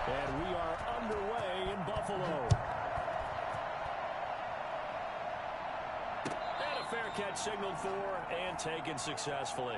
And we are underway in Buffalo. And a fair catch signaled for and taken successfully.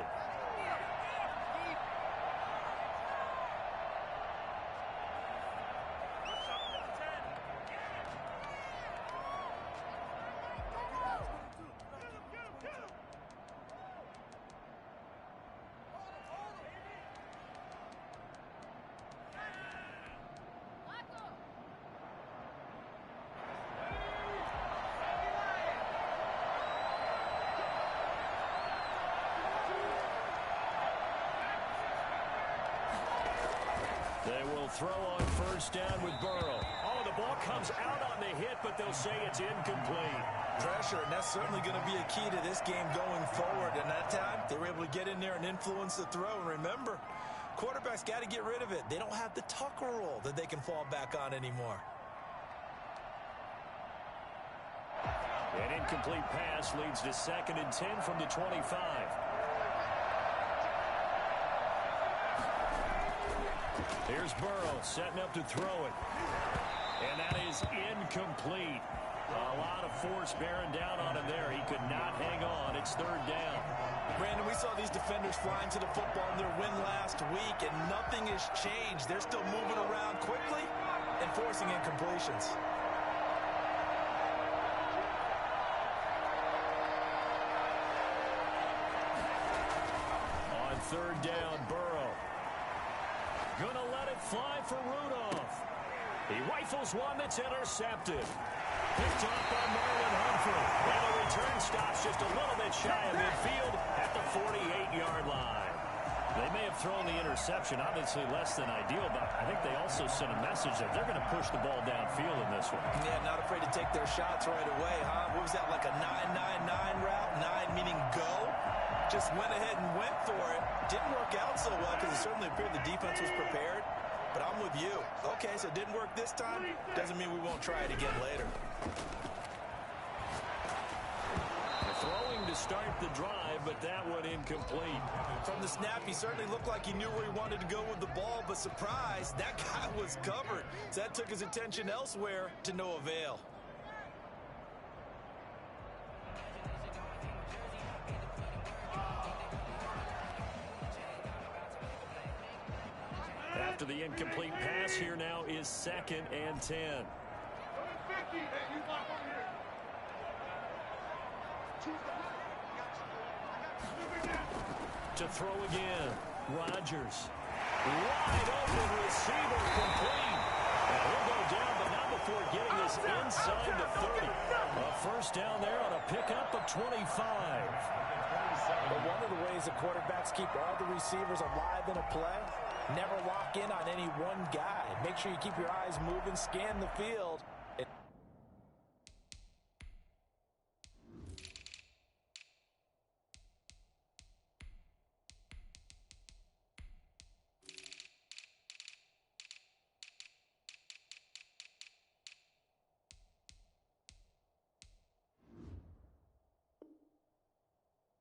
They will throw on first down with Burrow. Oh, the ball comes out on the hit, but they'll say it's incomplete. Pressure, and that's certainly going to be a key to this game going forward. And that time, they were able to get in there and influence the throw. And remember, quarterbacks got to get rid of it. They don't have the Tucker rule that they can fall back on anymore. An incomplete pass leads to 2nd and 10 from the 25. Here's Burrow setting up to throw it. And that is incomplete. A lot of force bearing down on him there. He could not hang on. It's 3rd down. Brandon, we saw these defenders flying to the football in their win last week, and nothing has changed. They're still moving around quickly and forcing incompletions. On 3rd down, Burrow. Gonna let it fly for Rudolph. He rifles one that's intercepted. Picked up by Marlon Humphrey. And the return stops just a little bit shy of midfield at the 48-yard line. They may have thrown the interception, obviously less than ideal, but I think they also sent a message that they're going to push the ball downfield in this one. Yeah, not afraid to take their shots right away, huh? What was that, like a 9-9-9 route? 9 meaning go? Just went ahead and went for it. Didn't work out so well because it certainly appeared the defense was prepared. But I'm with you. Okay, so it didn't work this time. Doesn't mean we won't try it again later. Throwing to start the drive, but that one incomplete. From the snap, he certainly looked like he knew where he wanted to go with the ball, but surprise, that guy was covered. So that took his attention elsewhere to no avail. After the incomplete pass, here now is 2nd and 10. To throw again, Rodgers. Wide open receiver complete. And he'll go down, but not before getting this inside the 30. A first down there on a pickup of 25. But one of the ways the quarterbacks keep all the receivers alive in a play, never lock in on any one guy. Make sure you keep your eyes moving, scan the field.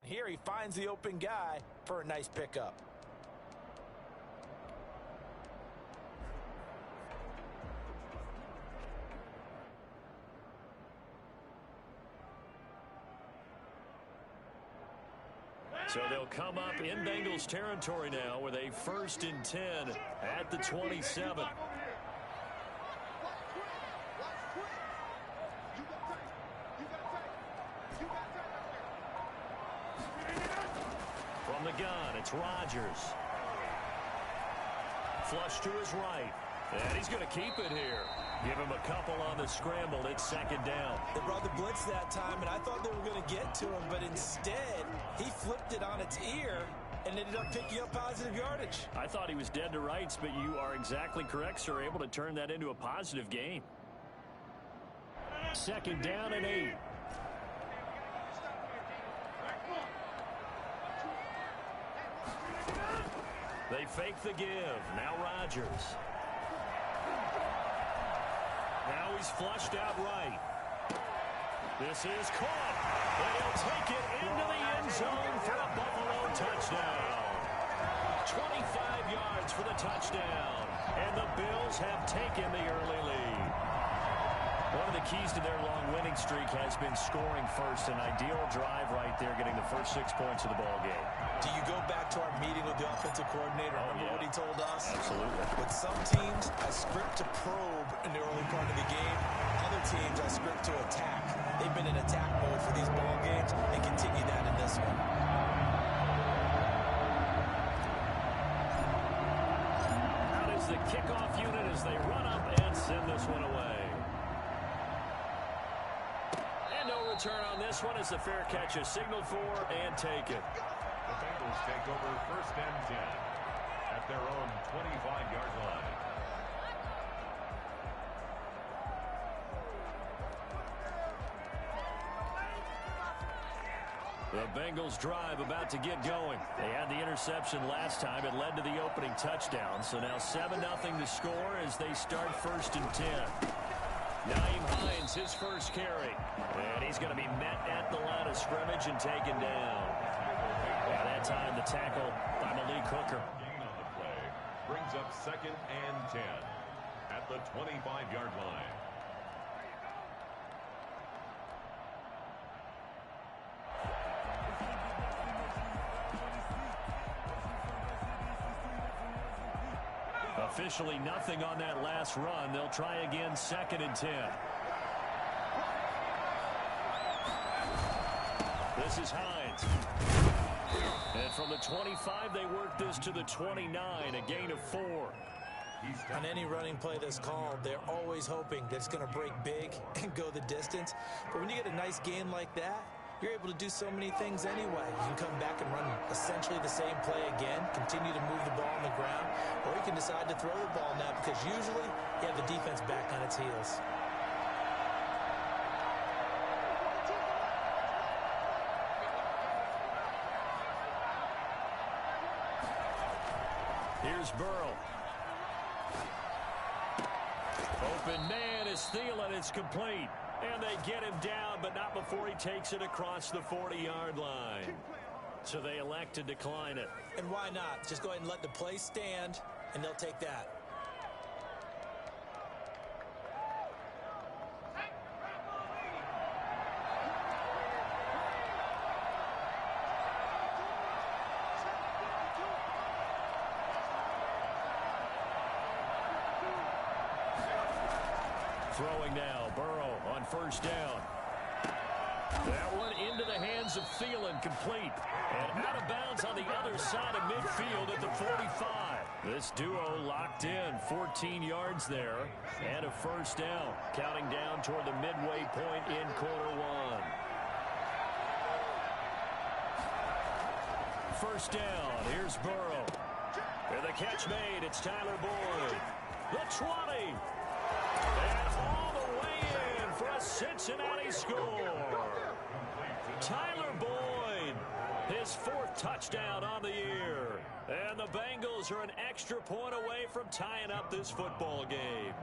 Here he finds the open guy for a nice pickup. So they'll come up in Bengals territory now with a 1st and 10 at the 27. From the gun, it's Rodgers. Flush to his right. And he's going to keep it here. Give him a couple on the scramble. It's 2nd down. They brought the blitz that time, and I thought they were going to get to him, but instead, he flipped it on its ear and ended up picking up positive yardage. I thought he was dead to rights, but you are exactly correct, sir. Able to turn that into a positive gain. 2nd down and 8. They fake the give. Now Rodgers. Now he's flushed out right. This is caught. And he'll take it into the end zone for a Buffalo touchdown. 25 yards for the touchdown. And the Bills have taken the early lead. One of the keys to their long winning streak has been scoring first. An ideal drive right there, getting the first 6 points of the ball game. Do you go back to our meeting with the offensive coordinator? Remember what he told us? Absolutely. With some teams, I script to probe in the early part of the game. Other teams, I script to attack. They've been in attack mode for these ball games and continue that in this one. Out is the kickoff unit as they run up and send this one away. And no return on this one as the fair catch is signaled for and taken. The Bengals take over first and 10 at their own 25-yard line. The Bengals drive about to get going. They had the interception last time. It led to the opening touchdown. So now 7-0 to score as they start first and 10. Nyheim Hines, his first carry. And he's going to be met at the line of scrimmage and taken down. At that time, the tackle by Malik Hooker. Gain on the play brings up second and 10 at the 25-yard line. Officially nothing on that last run. They'll try again, second and 10. This is Hines. And from the 25, they work this to the 29, a gain of 4. On any running play that's called, they're always hoping that it's going to break big and go the distance. But when you get a nice gain like that, you're able to do so many things anyway. You can come back and run essentially the same play again, continue to move the ball on the ground, or you can decide to throw the ball now because usually you have the defense back on its heels. Here's Burrow. Open man is Thielen. It's complete. And they get him down, but not before he takes it across the 40-yard line. So they elect to decline it. And why not? Just go ahead and let the play stand, and they'll take that. Throwing now, Burrow on first down. That one into the hands of Thielen, complete. And out of bounds on the other side of midfield at the 45. This duo locked in, 14 yards there, and a first down, counting down toward the midway point in quarter one. First down, here's Burrow. And the catch made, it's Tyler Boyd. The 20. And all the way in for a Cincinnati score. Tyler Boyd, his 4th touchdown on the year. And the Bengals are an extra point away from tying up this football game.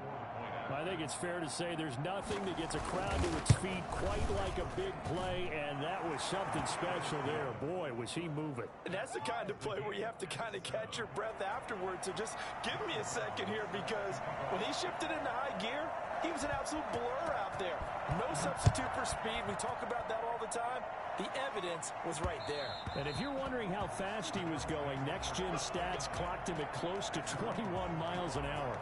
I think it's fair to say there's nothing that gets a crowd to its feet quite like a big play, and that was something special there. Boy, was he moving. And that's the kind of play where you have to kind of catch your breath afterwards. So just give me a second here, because when he shifted into high gear, he was an absolute blur out there. No substitute for speed. We talk about that all the time. The evidence was right there. And if you're wondering how fast he was going, Next Gen Stats clocked him at close to 21 miles an hour.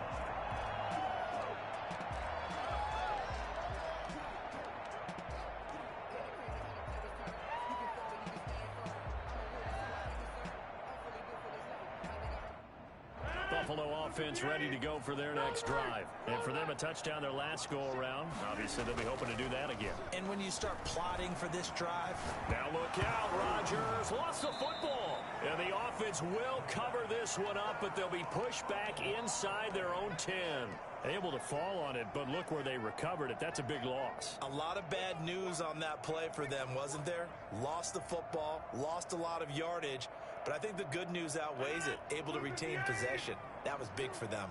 Buffalo offense ready to go for their next drive. And for them, a touchdown their last go-around. Obviously, they'll be hoping to do that again. And when you start plotting for this drive, now look out, Rodgers lost the football. And the offense will cover this one up, but they'll be pushed back inside their own 10. Able to fall on it, but look where they recovered it. That's a big loss. A lot of bad news on that play for them, wasn't there? Lost the football, lost a lot of yardage, but I think the good news outweighs it. Able to retain possession. That was big for them.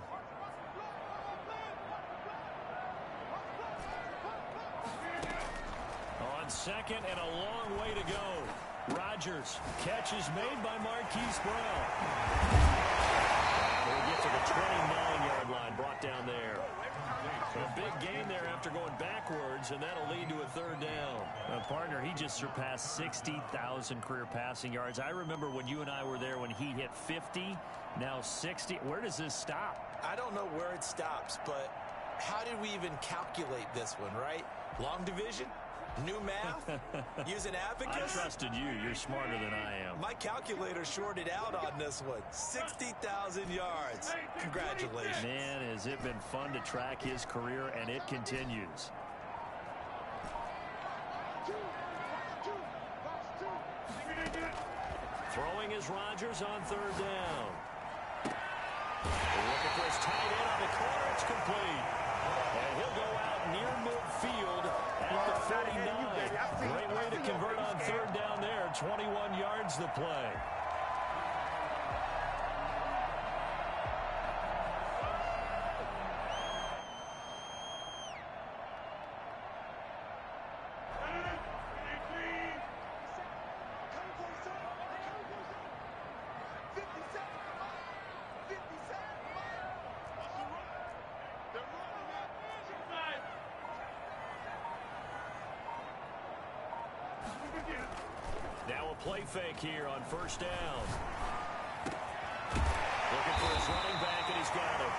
On second and a long way to go. Rodgers, catch is made by Marquise Brown. We'll get to the 29-yard line, brought down there. So a big gain there after going backwards, and that'll lead to a third down. Partner, he just surpassed 60,000 career passing yards. I remember when you and I were there when he hit 50, now 60. Where does this stop? I don't know where it stops, but how did we even calculate this one, right? Long division? New math? Use an abacus? I trusted you. You're smarter than I am. My calculator shorted out on this one. 60,000 yards. Congratulations. Man, has it been fun to track his career, and it continues. Throwing is Rodgers on third down. Looking for his tight end on the corner. It's complete. And he'll go out near midfield at the 49. Great way to convert on third down there. 21 yards the play. Now a play fake here on first down. Looking for his running back, and he's got it.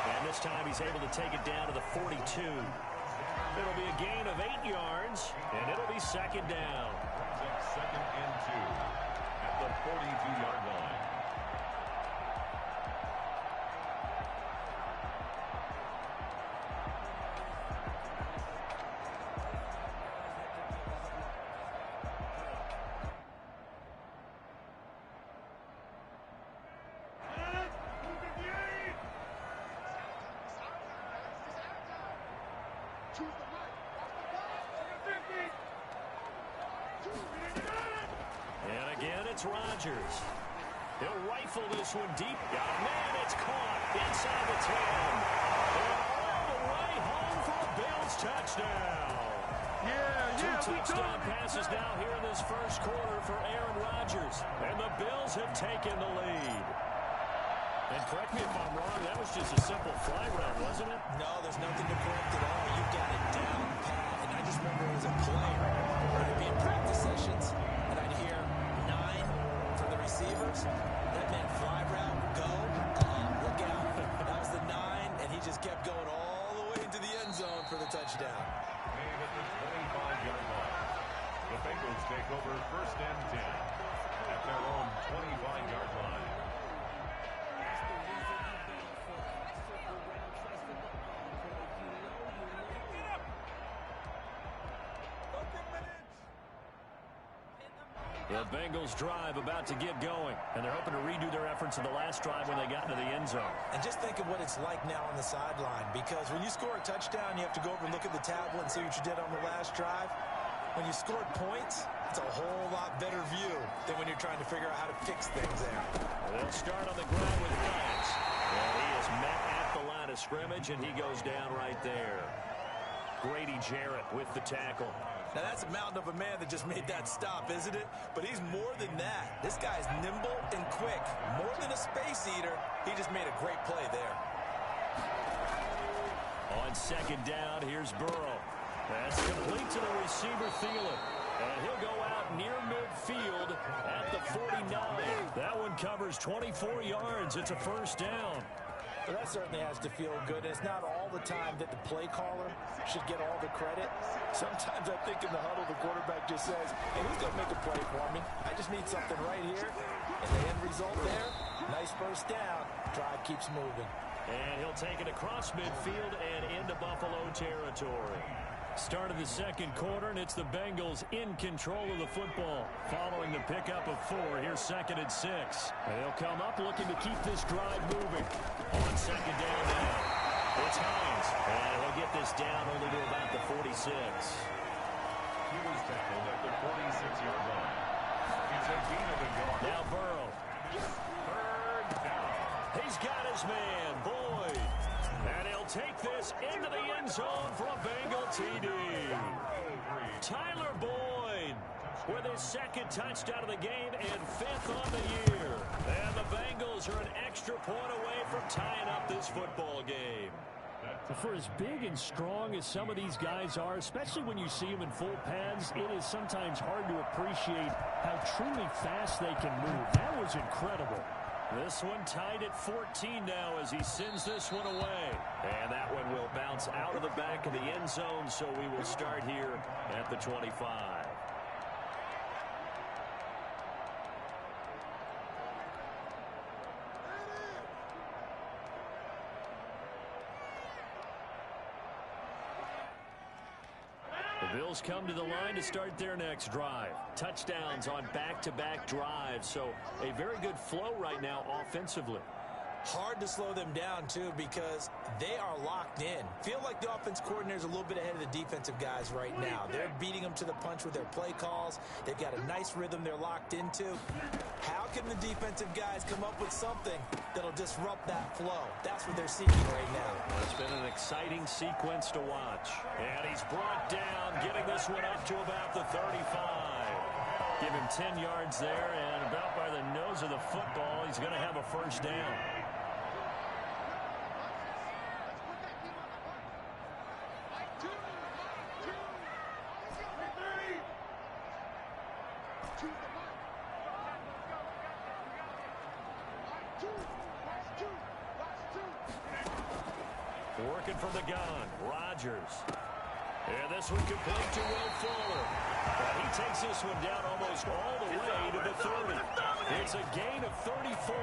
And this time he's able to take it down to the 42. It'll be a gain of 8 yards, and it'll be second down. Second and 2 at the 42-yard line. And again, it's Rodgers. He'll rifle this one deep. Got a man, it's caught inside the 10. And all the way home for a Bills touchdown. Two touchdown passes now here in this first quarter for Aaron Rodgers. And the Bills have taken the lead. And correct me if I'm wrong, that was just a simple fly route, wasn't it? No, there's nothing to correct at all. You've got it down pat. And I just remember as a player, I'd be in practice sessions, and I'd hear 9 from the receivers. That meant fly route, go, look out. That was the 9, and he just kept going all the way into the end zone for the touchdown. Made at the 25-yard line. The Bengals take over first and 10 at their own 25-yard line. The Bengals drive about to get going, and they're hoping to redo their efforts in the last drive when they got into the end zone. And just think of what it's like now on the sideline, because when you score a touchdown, you have to go over and look at the tablet and see what you did on the last drive. When you scored points, it's a whole lot better view than when you're trying to figure out how to fix things there. They'll start on the ground with Lance. Well, he is met at the line of scrimmage, and he goes down right there. Grady Jarrett with the tackle. Now, that's a mountain of a man that just made that stop, isn't it? But he's more than that. This guy's nimble and quick. More than a space eater, he just made a great play there. On second down, here's Burrow. That's complete to the receiver, Thielen. And he'll go out near midfield at the 49. That one covers 24 yards. It's a first down. Well, that certainly has to feel good. It's not all the time that the play caller should get all the credit. Sometimes I think in the huddle, the quarterback just says, hey, who's going to make a play for me? I just need something right here. And the end result there, nice first down. Drive keeps moving. And he'll take it across midfield and into Buffalo territory. Start of the second quarter, and it's the Bengals in control of the football. Following the pickup of 4, here's second and 6. And they'll come up looking to keep this drive moving. On second down now, it's Hines. And he'll get this down only to about the 46. He was tackled at the 46-yard line. It's a gain of a yard. Now Burrow. Third down. He's got his man, Boyd. And he'll take this into the end zone for a Bengal TD. Tyler Boyd with his second touchdown of the game and 5th on the year. And the Bengals are an extra point away from tying up this football game. For as big and strong as some of these guys are, especially when you see them in full pads, it is sometimes hard to appreciate how truly fast they can move. That was incredible. This one tied at 14 now as he sends this one away. And that one will bounce out of the back of the end zone, so we will start here at the 25. The Bills come to the line to start their next drive. Touchdowns on back-to-back drives, so a very good flow right now offensively. Hard to slow them down, too, because they are locked in. Feel like the offense coordinator is a little bit ahead of the defensive guys right now. They're beating them to the punch with their play calls. They've got a nice rhythm they're locked into. How can the defensive guys come up with something that'll disrupt that flow? That's what they're seeking right now. It's been an exciting sequence to watch. And he's brought down, getting this one up to about the 35. Give him 10 yards there, and about by the nose of the football, he's going to have a first down. Working from the gun, Rodgers. And this one complete to Will Fuller. And he takes this one down almost all the way to the 30. It's a gain of 34.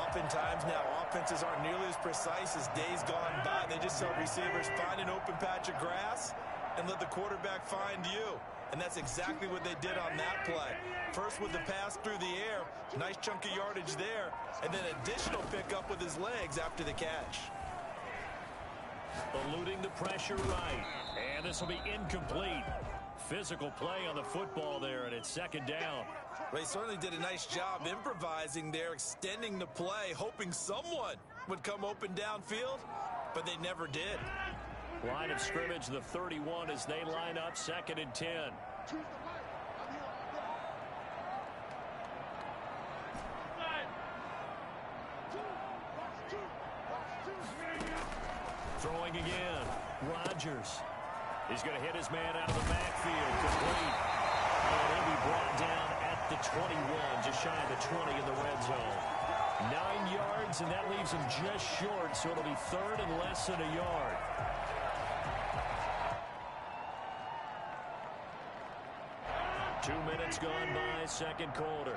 Oftentimes now, offenses aren't nearly as precise as days gone by. They just tell receivers, find an open patch of grass and let the quarterback find you. And that's exactly what they did on that play. First with the pass through the air, nice chunk of yardage there, and then additional pickup with his legs after the catch. Eluding the pressure right. And this will be incomplete. Physical play on the football there, and it's second down. They certainly did a nice job improvising there, extending the play, hoping someone would come open downfield, but they never did. Line of scrimmage, the 31, as they line up, 2nd and 10. Throwing again, Rodgers. He's going to hit his man out of the backfield, complete. And he'll be brought down at the 21, just shy of the 20 in the red zone. 9 yards, and that leaves him just short, so it'll be 3rd and less than a yard. Two minutes gone by, second quarter.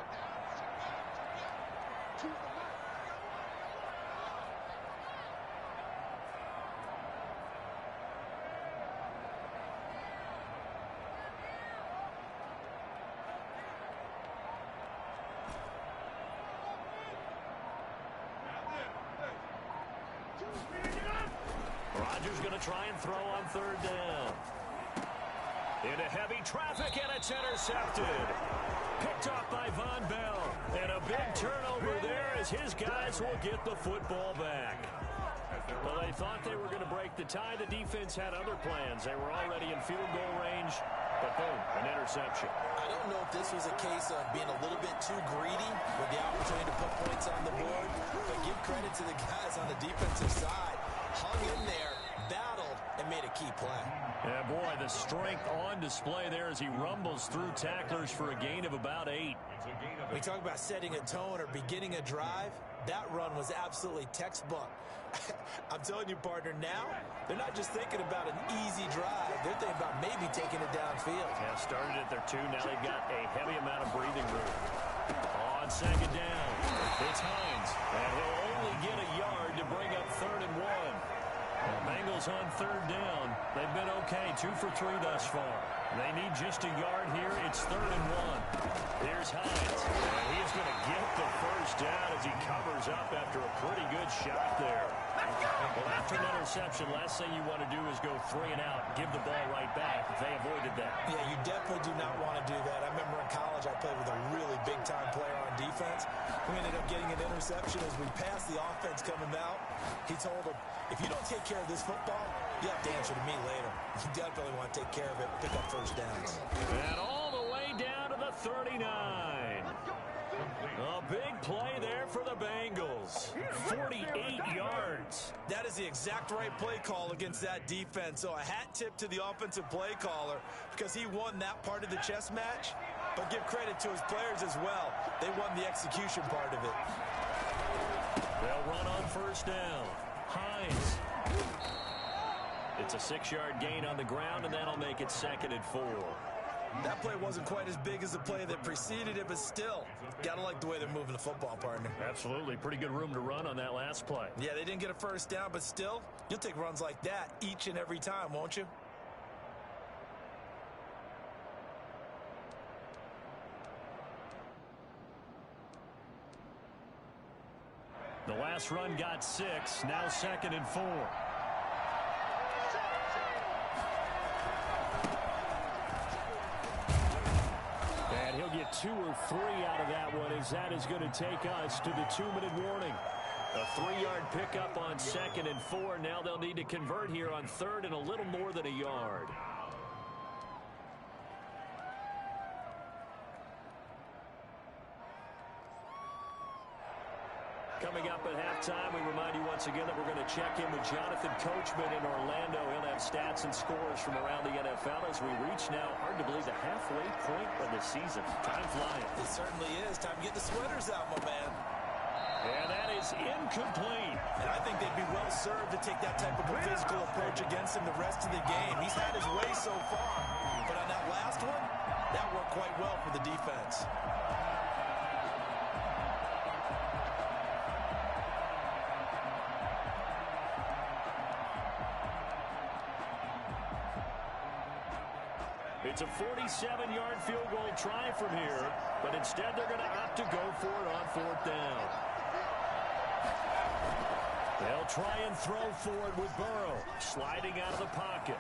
Rodgers going to try and throw on 3rd down. Into heavy traffic, and it's intercepted. Picked off by Von Bell. And a big turnover there as his guys will get the football back. Well, they thought they were going to break the tie. The defense had other plans. They were already in field goal range. But boom, an interception. I don't know if this was a case of being a little bit too greedy with the opportunity to put points on the board. But give credit to the guys on the defensive side. Hung in there, battled, and made a key play. Yeah, boy, the strength on display there as he rumbles through tacklers for a gain of about 8. We talk about setting a tone or beginning a drive. That run was absolutely textbook. I'm telling you, partner, now they're not just thinking about an easy drive. They're thinking about maybe taking it downfield. Yeah, started at their 2. Now they've got a heavy amount of breathing room. On 2nd down, it's Hines. And he'll only get a yard to bring up 3rd and 1. The Bengals on 3rd down. They've been okay, 2 for 3 thus far. They need just a yard here. It's 3rd and 1. Here's Hines. And he's going to get the first down as he covers up after a pretty good shot there. Well, after an interception, last thing you want to do is go 3 and out, give the ball right back. They avoided that. Yeah, you definitely do not want to do that. I remember in college I played with a really big-time player on defense. We ended up getting an interception as we passed the offense coming out. He told him, if you don't take care of this football, you have to answer to me later. You definitely want to take care of it, pick up first downs. And all the way down to the 39. A big play there for the Bengals. 48 That is the exact right play call against that defense. So a hat tip to the offensive play caller because he won that part of the chess match. But give credit to his players as well. They won the execution part of it. They'll run on first down. Hines. It's a 6-yard gain on the ground, and that'll make it 2nd and 4. That play wasn't quite as big as the play that preceded it, but still, gotta like the way they're moving the football, partner. Absolutely. Pretty good room to run on that last play. Yeah, they didn't get a first down, but still, you'll take runs like that each and every time, won't you? The last run got 6. Now 2nd and 4. And he'll get 2 or 3 out of that one, as that is going to take us to the 2-minute warning. A 3-yard pickup on 2nd and 4. Now they'll need to convert here on 3rd and a little more than a yard. Coming up at halftime, we remind you once again that we're going to check in with Jonathan Coachman in Orlando. He'll have stats and scores from around the NFL as we reach now, hard to believe, the halfway point of the season. Time flying. It certainly is. Time to get the sweaters out, my man. And that is incomplete. And I think they'd be well served to take that type of a physical approach against him the rest of the game. He's had his way so far. But on that last one, that worked quite well for the defense. It's a 47-yard field goal try from here, but instead they're going to opt to go for it on 4th down. They'll try and throw for it with Burrow, sliding out of the pocket.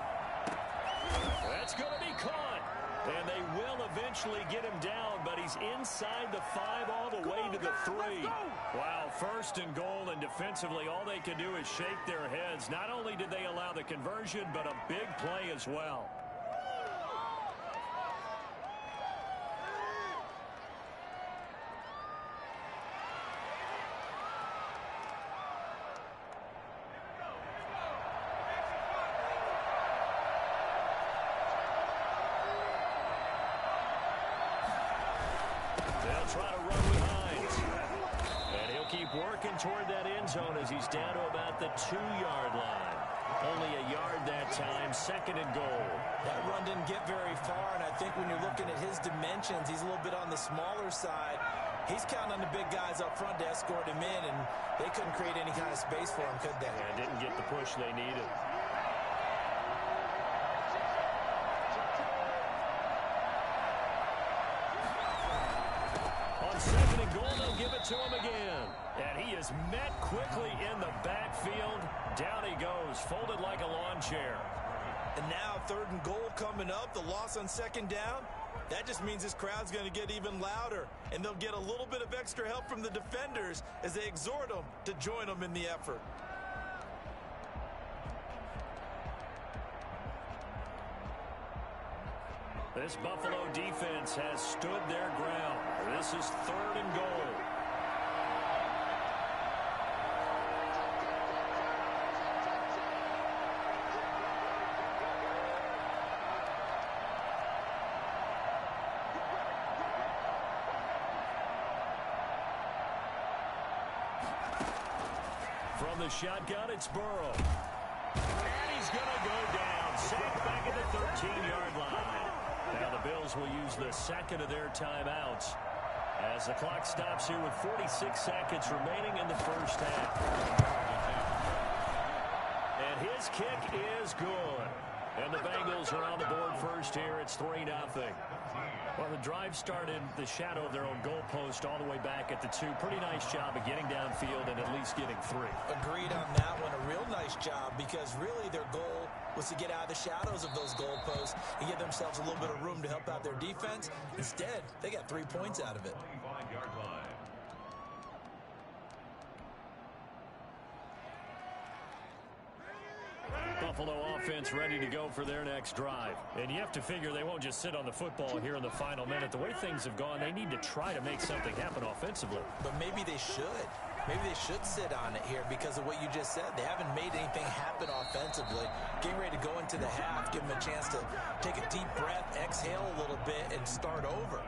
That's going to be caught, and they will eventually get him down, but he's inside the 5 all the way to the 3. Wow, 1st and goal, and defensively all they can do is shake their heads. Not only did they allow the conversion, but a big play as well. Try to run with Hines. And he'll keep working toward that end zone as he's down to about the 2-yard line. Only a yard that time, 2nd and goal. That run didn't get very far, and I think when you're looking at his dimensions, he's a little bit on the smaller side. He's counting on the big guys up front to escort him in, and they couldn't create any kind of space for him, could they? Yeah, didn't get the push they needed. On 2nd and goal, they'll give it to him again. And he is met quickly in the backfield. Down he goes, folded like a lawn chair. And now 3rd and goal coming up, the loss on 2nd down. That just means this crowd's going to get even louder, and they'll get a little bit of extra help from the defenders as they exhort them to join them in the effort. This Buffalo defense has stood their ground. This is 3rd and goal. From the shotgun, it's Burrow. And he's going to go down. Sacked back at the 13-yard line. Now the Bills will use the 2nd of their timeouts as the clock stops here with 46 seconds remaining in the 1st half. And his kick is good. And the Bengals are on the board first here. It's 3-0. Well, the drive started in the shadow of their own goalpost all the way back at the 2. Pretty nice job of getting downfield and at least getting 3. Agreed on that one. A real nice job because really their goal was to get out of the shadows of those goalposts and give themselves a little bit of room to help out their defense. Instead, they got 3 points out of it. 25-yard line. Buffalo offense ready to go for their next drive. And you have to figure they won't just sit on the football here in the final minute. The way things have gone, they need to try to make something happen offensively. But maybe they should. maybe they should sit on it here because of what you just said. They haven't made anything happen offensively. Getting ready to go into the half, give them a chance to take a deep breath, exhale a little bit, and start over.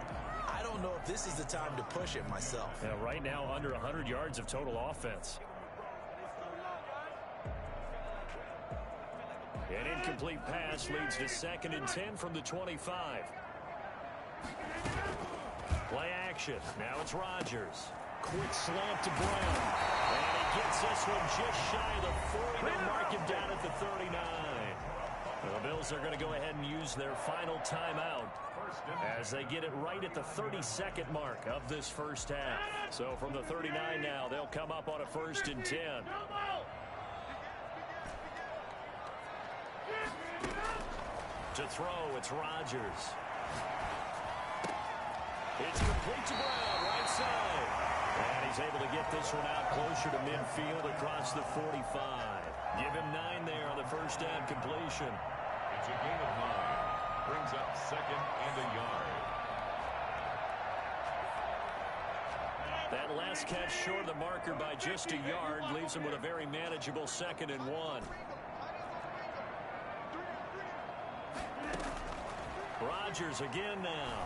I don't know if this is the time to push it myself. Yeah, right now, under 100 yards of total offense. An incomplete pass leads to 2nd and 10 from the 25. Play action. Now it's Rodgers. Quick slant to Brown. And he gets this one just shy of the 40. They'll mark him down at the 39. The Bills are going to go ahead and use their final timeout as they get it right at the 32nd mark of this first half. So from the 39 now, they'll come up on a 1st and 10. To throw, it's Rodgers. It's complete to Brown, right side. And he's able to get this one out closer to midfield across the 45. Give him 9 there on the first down completion. It's a gain of 9. Brings up 2nd and a yard. That last catch short of the marker by just a yard leaves him with a very manageable 2nd and 1. Rodgers again now.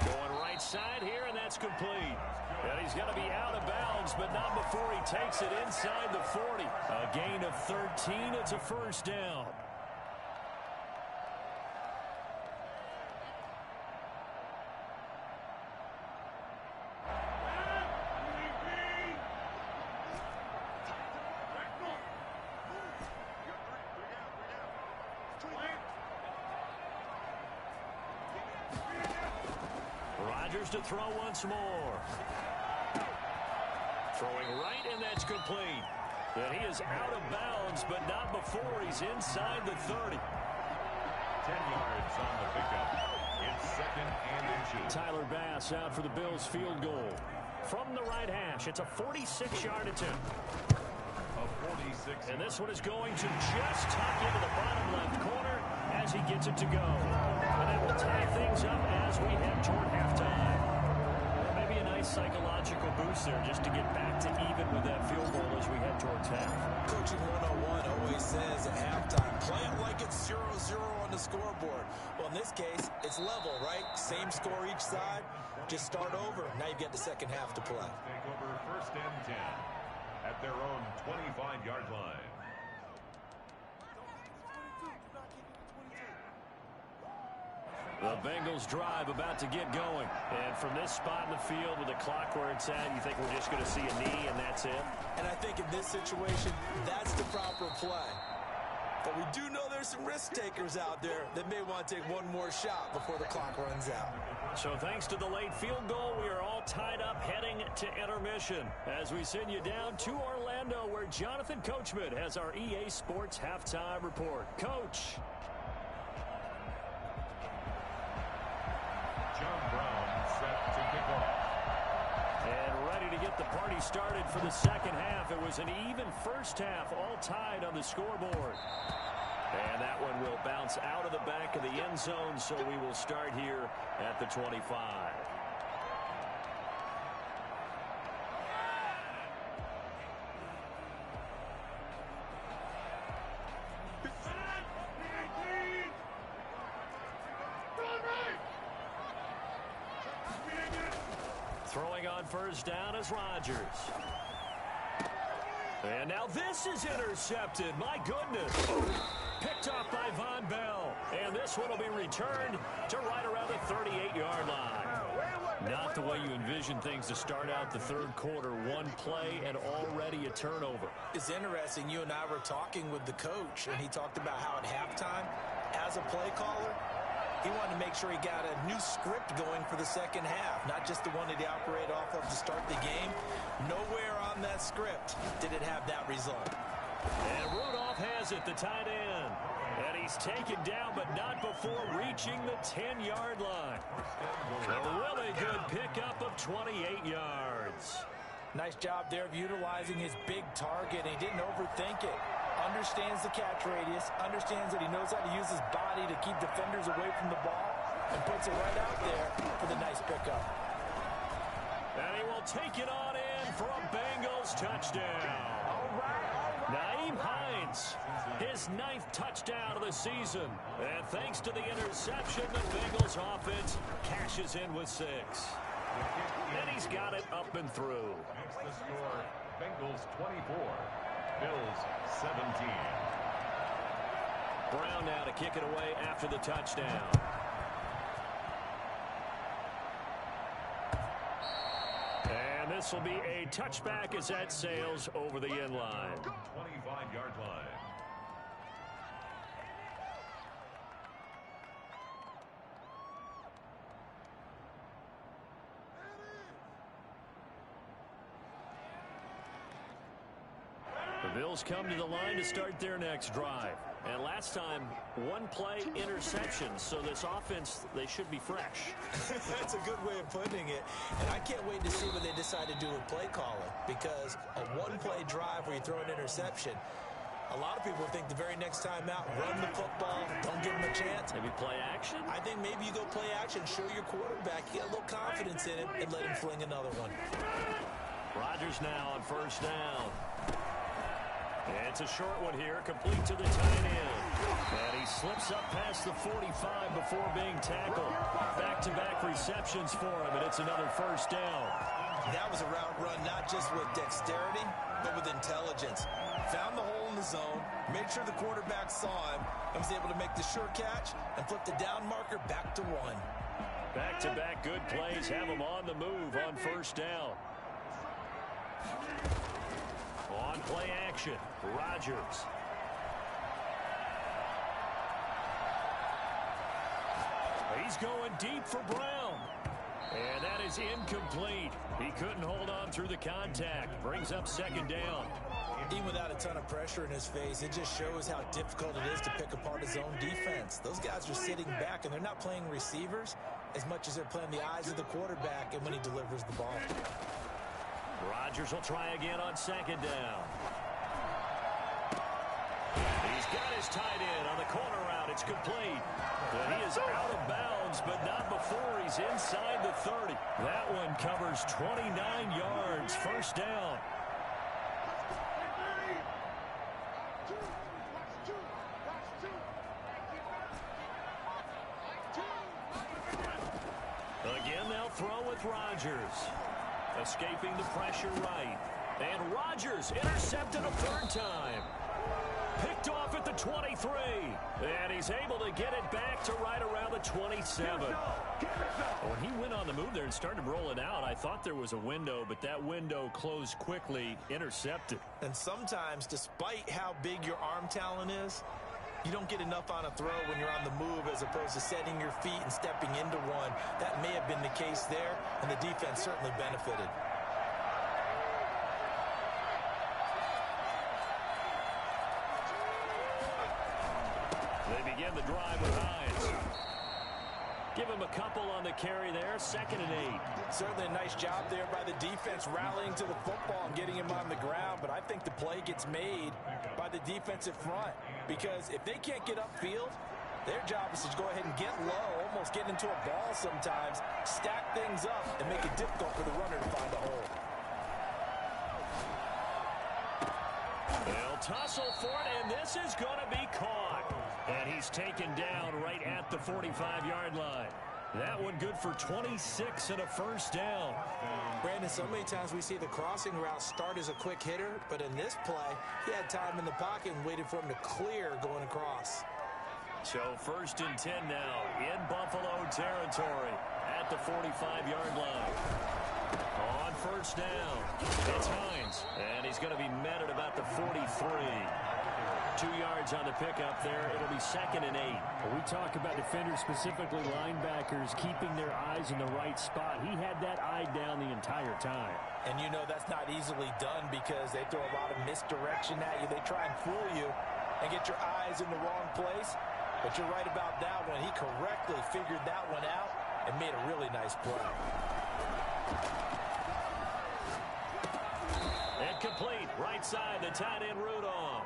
Going right side here, and that's complete. And he's going to be out of bounds, but not before he takes it inside the 40. A gain of 13. It's a first down. Rodgers to throw once more. Throwing right, and that's complete. And he is out of bounds, but not before he's inside the 30. 10 yards on the pickup. It's 2nd and inches. Tyler Bass out for the Bills field goal. From the right hash, it's a 46-yard attempt. A 46. And this one is going to just tuck into the bottom left corner as he gets it to go. And that will tie things up as we head toward halftime. Maybe a nice psychological boost there just to get back to even with that field goal as we head towards half. Coaching 101 always says at halftime, play it like it's 0-0 on the scoreboard. Well, in this case, it's level, right? Same score each side. Just start over. Now you get the second half to play. Take over 1st and 10 at their own 25-yard line. The Bengals drive about to get going. And from this spot in the field with the clock where it's at, you think we're just going to see a knee and that's it? And I think in this situation, that's the proper play. But we do know there's some risk takers out there that may want to take one more shot before the clock runs out. So thanks to the late field goal, we are all tied up heading to intermission as we send you down to Orlando where Jonathan Coachman has our EA Sports halftime report. Coach. John Brown set to kick off. And ready to get the party started for the second half. It was an even first half, all tied on the scoreboard. And that one will bounce out of the back of the end zone, so we will start here at the 25. Throwing on first down is Rodgers. And now this is intercepted. My goodness. Picked off by Von Bell. And this one will be returned to right around the 38-yard line. Not the way you envision things to start out the third quarter. One play and already a turnover. It's interesting. You and I were talking with the coach, and he talked about how at halftime, as a play caller, he wanted to make sure he got a new script going for the second half, not just the one that he operated off of to start the game. Nowhere on that script did it have that result. And Rudolph has it, the tight end. And he's taken down, but not before reaching the 10-yard line. A really good pickup of 28 yards. Nice job there of utilizing his big target. He didn't overthink it. Understands the catch radius, understands that he knows how to use his body to keep defenders away from the ball, and puts it right out there for the nice pickup. And he will will take it on in for a Bengals touchdown. Nyheim Hines, his 9th touchdown of the season. And thanks to the interception, the Bengals offense cashes in with 6. And he's got it up and through. Makes the score Bengals 24, Bills 17. Brown now to kick it away after the touchdown. And this will be a touchback as that sails over the end line. 25-yard line. The Bills come to the line to start their next drive. And last time, 1-play interception. So this offense, they should be fresh. That's a good way of putting it. And I can't wait to see what they decide to do with play calling. Because a 1-play drive where you throw an interception, a lot of people think the very next time out, run the football, don't give them a chance. Maybe play action? I think maybe you go play action, show your quarterback, you get a little confidence in him, and let him fling another one. Rodgers now on first down. It's a short one here, complete to the tight end. And he slips up past the 45 before being tackled. Back-to-back receptions for him, and it's another first down. That was a route run not just with dexterity, but with intelligence. Found the hole in the zone, made sure the quarterback saw him, and was able to make the sure catch and flip the down marker back to 1. Back-to-back good plays have him on the move on first down. On play action, Rodgers. He's going deep for Brown. And that is incomplete. He couldn't hold on through the contact. Brings up second down. Even without a ton of pressure in his face, it just shows how difficult it is to pick apart his own defense. Those guys are sitting back, and they're not playing receivers as much as they're playing the eyes of the quarterback and when he delivers the ball. Rodgers will try again on second down. He's got his tight end on the corner route. It's complete. But he is out of bounds, but not before he's inside the 30. That one covers 29 yards. First down. Again, they'll throw with Rodgers. Escaping the pressure right. And Rodgers intercepted a third time. Picked off at the 23. And he's able to get it back to right around the 27. When he went on the move there and started rolling out, I thought there was a window, but that window closed quickly, intercepted. And sometimes, despite how big your arm talent is, you don't get enough on a throw when you're on the move as opposed to setting your feet and stepping into one. That may have been the case there, and the defense certainly benefited. They begin the drive with Hines. Give him a couple on the carry there, 2nd and 8. Certainly a nice job there by the defense rallying to the football and getting him on the ground, but I think the play gets made by the defensive front because if they can't get upfield, their job is to go ahead and get low, almost get into a ball sometimes, stack things up, and make it difficult for the runner to find a hole. They'll tussle for it, and this is going to be caught. And he's taken down right at the 45-yard line. That one good for 26 and a first down. Brandon, so many times we see the crossing route start as a quick hitter, but in this play, he had time in the pocket and waited for him to clear going across. So 1st and 10 now in Buffalo territory at the 45-yard line. On first down, it's Hines, and he's going to be met at about the 43. 2 yards on the pickup there. It'll be 2nd and 8. When we talk about defenders, specifically linebackers, keeping their eyes in the right spot. He had that eye down the entire time. And you know that's not easily done because they throw a lot of misdirection at you. They try and fool you and get your eyes in the wrong place. But you're right about that one. He correctly figured that one out and made a really nice play. And complete, right side, the tight end Rudolph.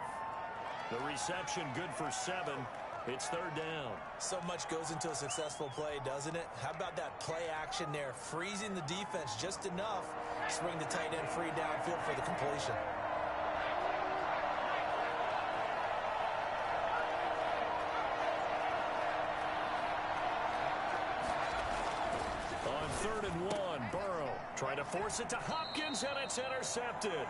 The reception good for 7. It's third down. So much goes into a successful play, doesn't it? How about that play action there? Freezing the defense just enough to bring the tight end free downfield for the completion. On 3rd and 1, Burrow trying to force it to Hopkins, and it's intercepted.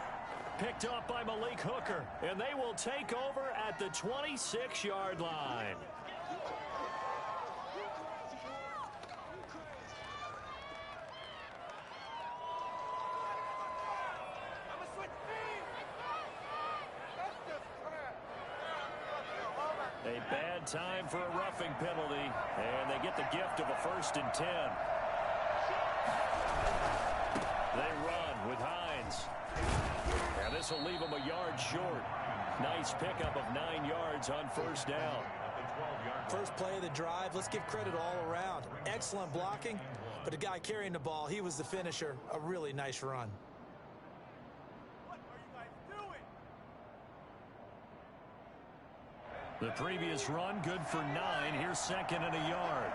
Picked up by Malik Hooker, and they will take over at the 26-yard line. A bad time for a roughing penalty, and they get the gift of a 1st and 10. They run with Hines. And this will leave them a yard short. Nice pickup of 9 yards on 1st down. First play of the drive, let's give credit all around. Excellent blocking, but the guy carrying the ball, he was the finisher. A really nice run. The previous run, good for 9. Here's 2nd and a yard.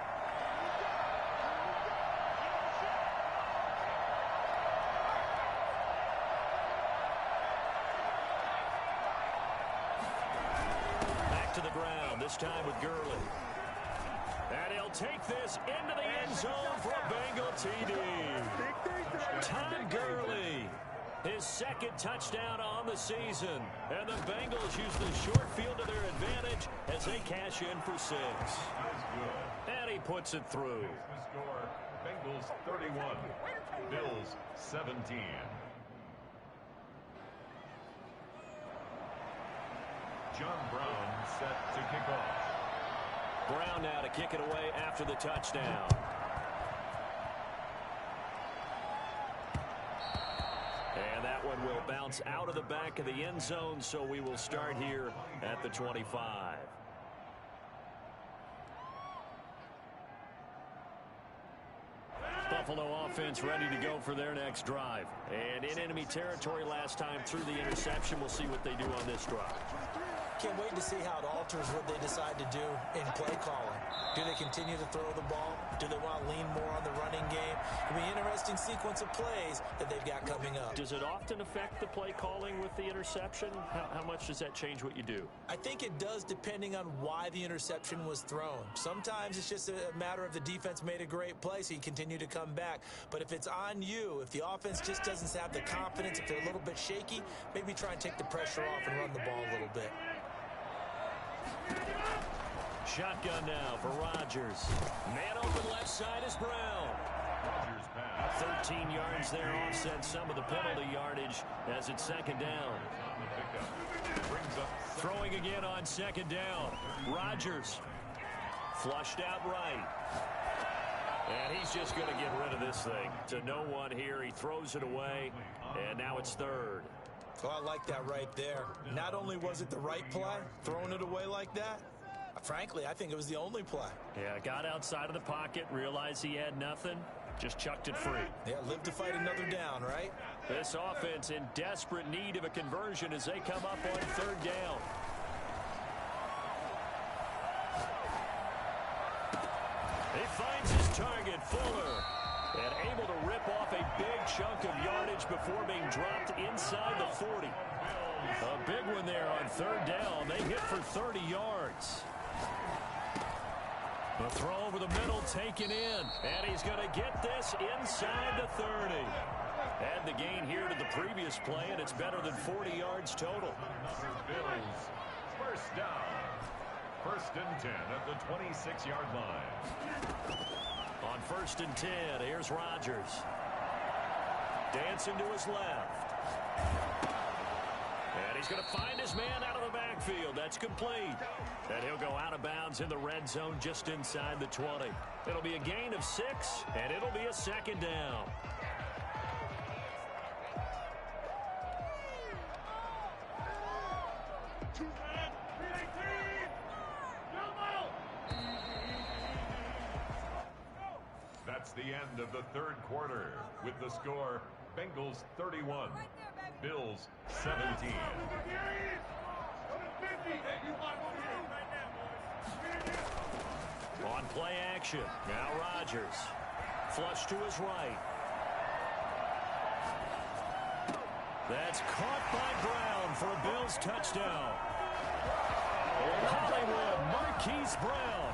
Back to the ground, this time with Gurley. And he'll take this into the end zone for a Bengal TD. Todd Gurley. His 2nd touchdown on the season. And the Bengals use the short field to their advantage as they cash in for 6. And he puts it through. The score, Bengals 31, Bills 17. John Brown set to kick off. Brown now to kick it away after the touchdown. And that one will bounce out of the back of the end zone, so we will start here at the 25. Buffalo offense ready to go for their next drive. And in enemy territory last time through the interception. We'll see what they do on this drive. Can't wait to see how it alters what they decide to do in play calling. Do they continue to throw the ball? Do they want to lean more on the running game? It'll be an interesting sequence of plays that they've got coming up. Does it often affect the play calling with the interception? How much does that change what you do? I think it does, depending on why the interception was thrown. Sometimes it's just a matter of the defense made a great play, so you continue to come back. But if it's on you, if the offense just doesn't have the confidence, if they're a little bit shaky, maybe try and take the pressure off and run the ball a little bit. Shotgun now for Rodgers. Man open left side is Brown. 13 yards there, offset some of the penalty yardage as it's 2nd down. Throwing again on 2nd down. Rodgers flushed out right. And he's just going to get rid of this thing to no one here. He throws it away, and now it's 3rd. Oh, I like that right there. Not only was it the right play, throwing it away like that, frankly, I think it was the only play. Yeah, got outside of the pocket, realized he had nothing, just chucked it free. Yeah, live to fight another down, right? This offense in desperate need of a conversion as they come up on 3rd down. He finds his target, Fuller, and able to rip off a big chunk of yardage before being dropped inside the 40. A big one there on 3rd down. They hit for 30 yards. The throw over the middle taken in, and he's going to get this inside the 30. Add the gain here to the previous play, and it's better than 40 yards total. Bills, 1st down. 1st and 10 at the 26-yard line. On 1st and 10, here's Rodgers. Dancing to his left. And he's going to find his man out of the backfield. That's complete. And he'll go out of bounds in the red zone just inside the 20. It'll be a gain of 6, and it'll be a 2nd down. That's the end of the 3rd quarter with the score Bengals 31, Bills 17. On play action. Now Rodgers. Flush to his right. That's caught by Brown for a Bills touchdown. Hollywood, Marquise Brown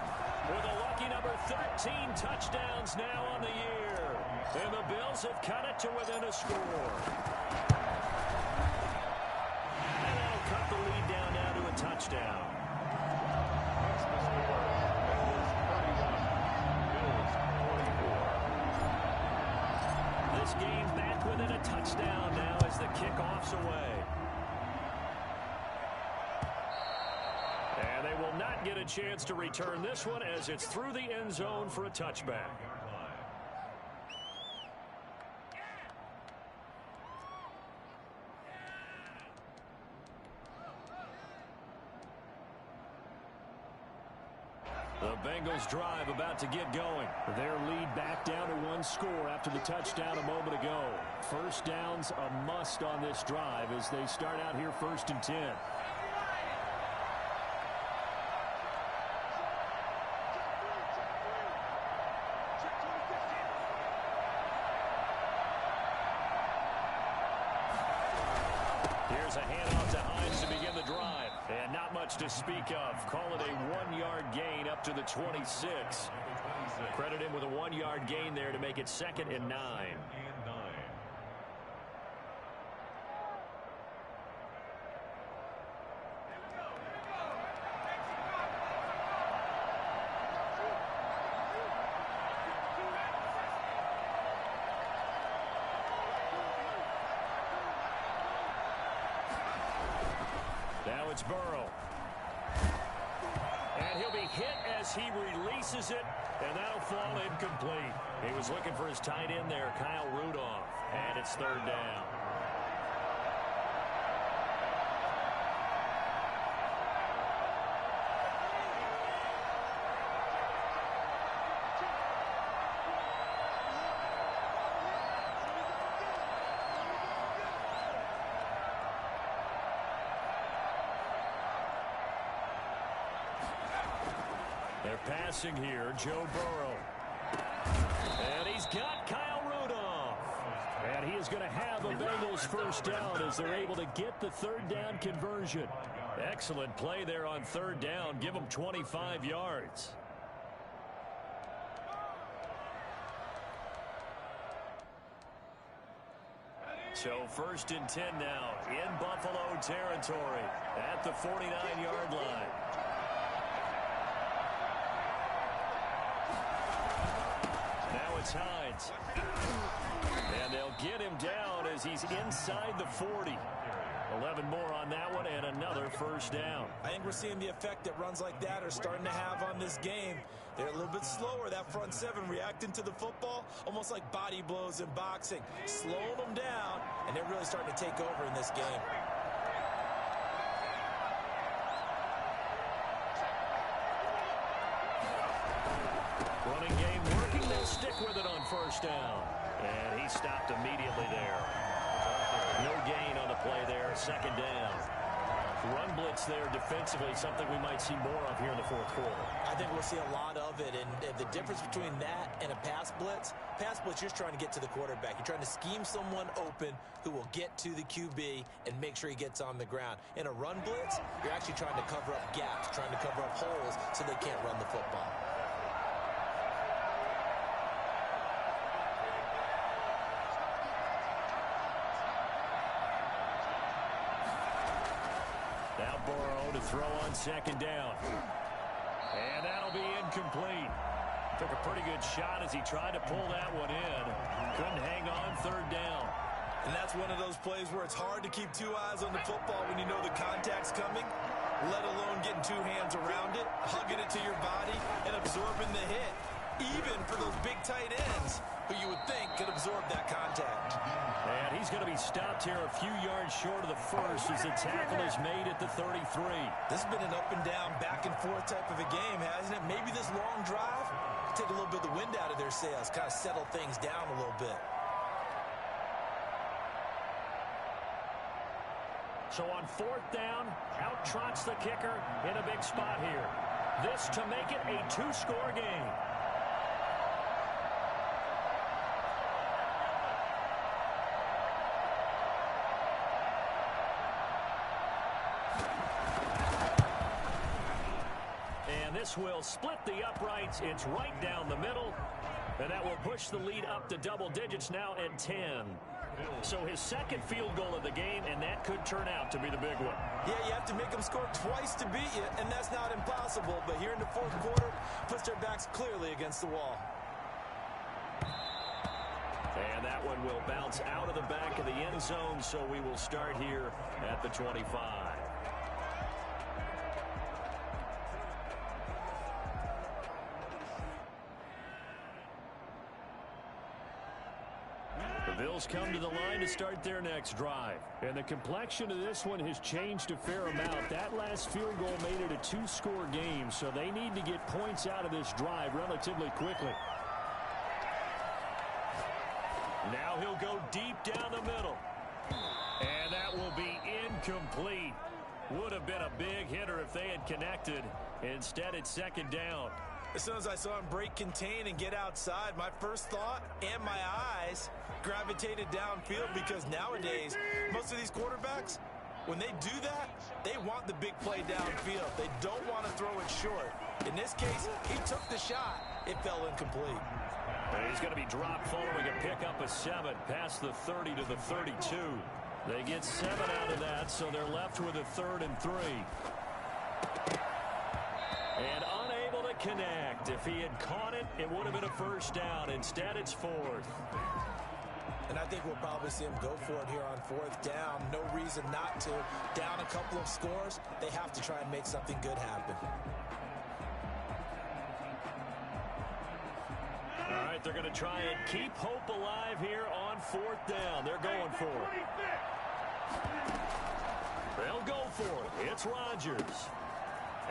with a lucky number 13 touchdowns now on the year. And the Bills have cut it to within a score. And that'll cut the lead down now to a touchdown. That's the score. Bengals 31, Bills 24. This game back within a touchdown now as the kickoff's away. And they will not get a chance to return this one as it's through the end zone for a touchback. The Bengals drive about to get going. Their lead back down to one score after the touchdown a moment ago. First down's a must on this drive as they start out here 1st and 10. Here's a handoff to Hines to begin the drive. And not much to speak of. Call it a 1-yard gain up to the 26. Credit him with a 1-yard gain there to make it 2nd and 9. Now it's Burrow. And he'll be hit as he releases it, and that'll fall incomplete. He was looking for his tight end there, Kyle Rudolph, and it's 3rd down. They're passing here, Joe Burrow. And he's got Kyle Rudolph. And he is going to have a Bengals first down as they're able to get the 3rd down conversion. Excellent play there on 3rd down. Give them 25 yards. So 1st and 10 now in Buffalo territory at the 49-yard line. Now it's Hines. And they'll get him down as he's inside the 40. 11 more on that one and another first down. I think we're seeing the effect that runs like that are starting to have on this game. They're a little bit slower, that front seven, reacting to the football, almost like body blows in boxing, slowing them down, and they're really starting to take over in this game. Running game working, they'll stick with it on first down. And he stopped immediately there. No gain on the play there, 2nd down. Run blitz there defensively, something we might see more of here in the 4th quarter. I think we'll see a lot of it, and the difference between that and a pass blitz, you're trying to get to the quarterback. You're trying to scheme someone open who will get to the QB and make sure he gets on the ground. In a run blitz, you're actually trying to cover up gaps, trying to cover up holes so they can't run the football. Now Burrow to throw on 2nd down. And that'll be incomplete. Took a pretty good shot as he tried to pull that one in. Couldn't hang on 3rd down. And that's one of those plays where it's hard to keep 2 eyes on the football when you know the contact's coming, let alone getting 2 hands around it, hugging it to your body, and absorbing the hit. Even for those big tight ends who you would think could absorb that contact. And he's going to be stopped here a few yards short of the first as the tackle is made at the 33. This has been an up and down, back and forth type of a game, hasn't it? Maybe this long drive take a little bit of the wind out of their sails, kind of settle things down a little bit. So on 4th down, out trots the kicker in a big spot here. This to make it a two-score game. And this will split the uprights. It's right down the middle. And that will push the lead up to double digits now at 10. So his second field goal of the game, and that could turn out to be the big one. Yeah, you have to make them score twice to beat you, and that's not impossible. But here in the fourth quarter, puts their backs clearly against the wall. And that one will bounce out of the back of the end zone, so we will start here at the 25. The Bills come to the line to start their next drive. And the complexion of this one has changed a fair amount. That last field goal made it a two-score game, so they need to get points out of this drive relatively quickly. Now he'll go deep down the middle. And that will be incomplete. Would have been a big hitter if they had connected. Instead, it's second down. As soon as I saw him break contain and get outside, my first thought and my eyes gravitated downfield, because nowadays, most of these quarterbacks, when they do that, they want the big play downfield. They don't want to throw it short. In this case, he took the shot. It fell incomplete. He's going to be dropped following a pickup of 7 past the 30 to the 32. They get 7 out of that, so they're left with a 3rd and 3. And unable to connect. If he had caught it, it would have been a first down. Instead, it's 4th. And I think we'll probably see him go for it here on 4th down. No reason not to. Down a couple of scores, they have to try and make something good happen. All right, they're going to try and keep hope alive here on 4th down. They're going for it. They'll go for it. It's Rodgers.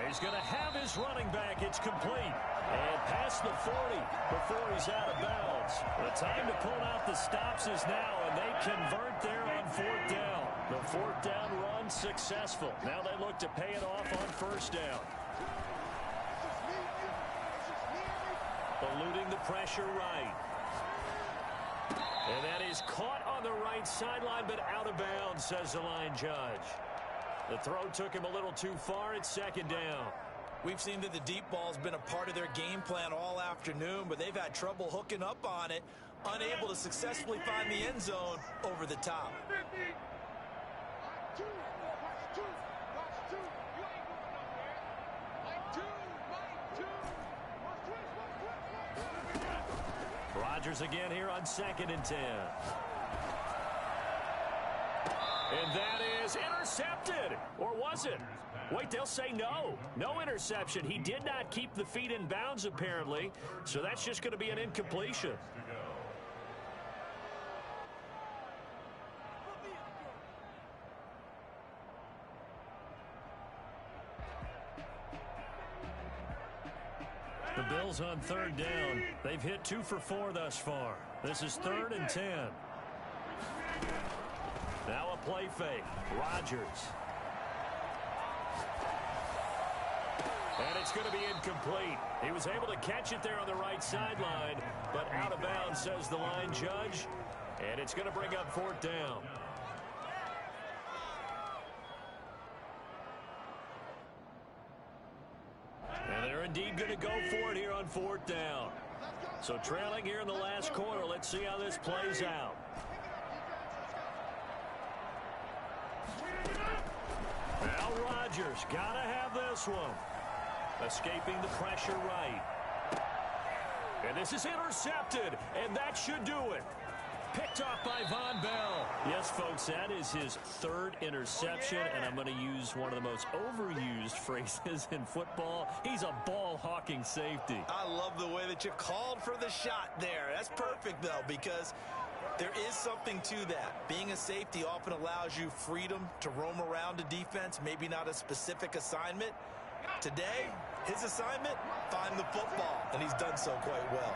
He's going to have his running back. It's complete. And past the 40 before he's out of bounds. The time to pull out the stops is now, and they convert there on 4th down. The 4th down run successful. Now they look to pay it off on 1st down. Eluding the pressure right. And that is caught on the right sideline, but out of bounds, says the line judge. The throw took him a little too far. It's 2nd down. We've seen that the deep ball's been a part of their game plan all afternoon, but they've had trouble hooking up on it, unable to successfully find the end zone over the top. Rodgers again here on 2nd and 10. And that is intercepted. Or was it? Wait, they'll say no. No interception. He did not keep the feet in bounds, apparently. So that's just going to be an incompletion. The Bills on 3rd down. They've hit 2 for 4 thus far. This is 3rd and 10. Now a play fake. Rodgers. And it's going to be incomplete. He was able to catch it there on the right sideline, but out of bounds, says the line judge. And it's going to bring up 4th down. And they're indeed going to go for it here on 4th down. So trailing here in the last quarter, let's see how this plays out. Now Rodgers got to have this one. Escaping the pressure right. And this is intercepted, and that should do it. Picked off by Von Bell. Yes, folks, that is his 3rd interception, and I'm going to use one of the most overused phrases in football. He's a ball-hawking safety. I love the way that you called for the shot there. That's perfect, though, because there is something to that. Being a safety often allows you freedom to roam around a defense, maybe not a specific assignment. Today, his assignment, find the football, and he's done so quite well.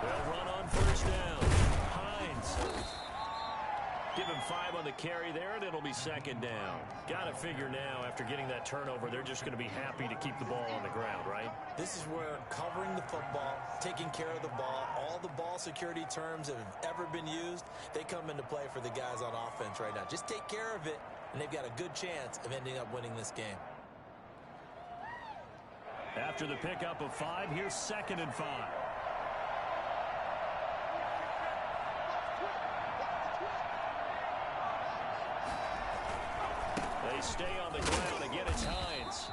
They'll run on 1st down. Hines. Give him 5 on the carry there, and it'll be second down. Got to figure now, after getting that turnover, they're just going to be happy to keep the ball on the ground, right? This is where covering the football, taking care of the ball, all the ball security terms that have ever been used, they come into play for the guys on offense right now. Just take care of it, and they've got a good chance of ending up winning this game. After the pickup of 5, here's 2nd and 5. They stay on the ground. Again, it's Hines.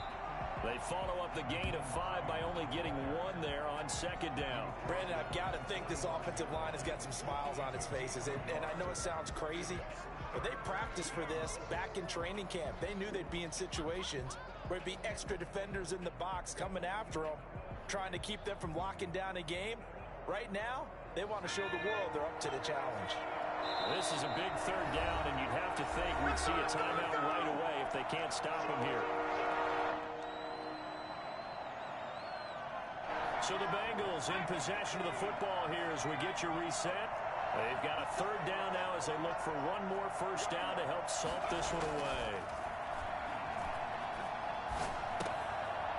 They follow up the gain of 5 by only getting 1 there on 2nd down. Brandon, I've got to think this offensive line has got some smiles on its faces. And I know it sounds crazy, but they practiced for this back in training camp. They knew they'd be in situations where it'd be extra defenders in the box coming after them, trying to keep them from locking down a game. Right now, they want to show the world they're up to the challenge. This is a big 3rd down, and you'd have to think we'd see a timeout right away if they can't stop them here. So the Bengals in possession of the football here as we get your reset. They've got a 3rd down now as they look for one more 1st down to help salt this one away.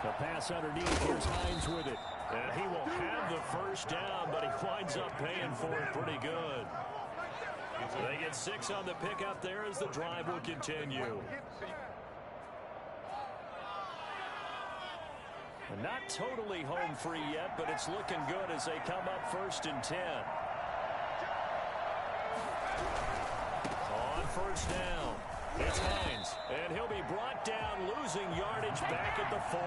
The pass underneath. Here's Hines with it. And he will have the 1st down, but he winds up paying for it pretty good. They get 6 on the pickup there as the drive will continue. Not totally home free yet, but it's looking good as they come up 1st and 10. On 1st down, it's Hines, and he'll be brought down, losing yardage back at the 40.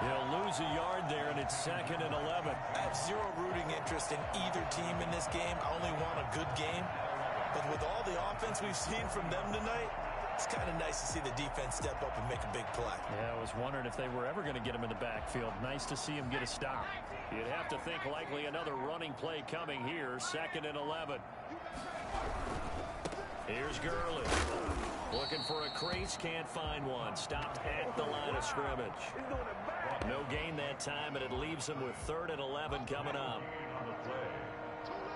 He'll lose a yard there, and it's 2nd and 11. I have zero rooting interest in either team in this game. I only want a good game. But with all the offense we've seen from them tonight, it's kind of nice to see the defense step up and make a big play. Yeah, I was wondering if they were ever going to get him in the backfield. Nice to see him get a stop. You'd have to think likely another running play coming here. 2nd and 11. Here's Gurley. Looking for a crease, can't find one. Stopped at the line of scrimmage. No gain that time, and it leaves him with 3rd and 11 coming up. On the play.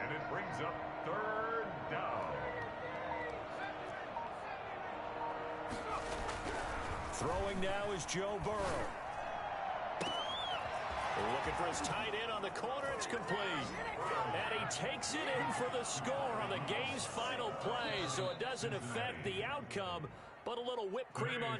And it brings up 3rd down. Throwing now is Joe Burrow. Looking for his tight end on the corner. It's complete. And he takes it in for the score on the game's final play, so it doesn't affect the outcome, but a little whipped cream on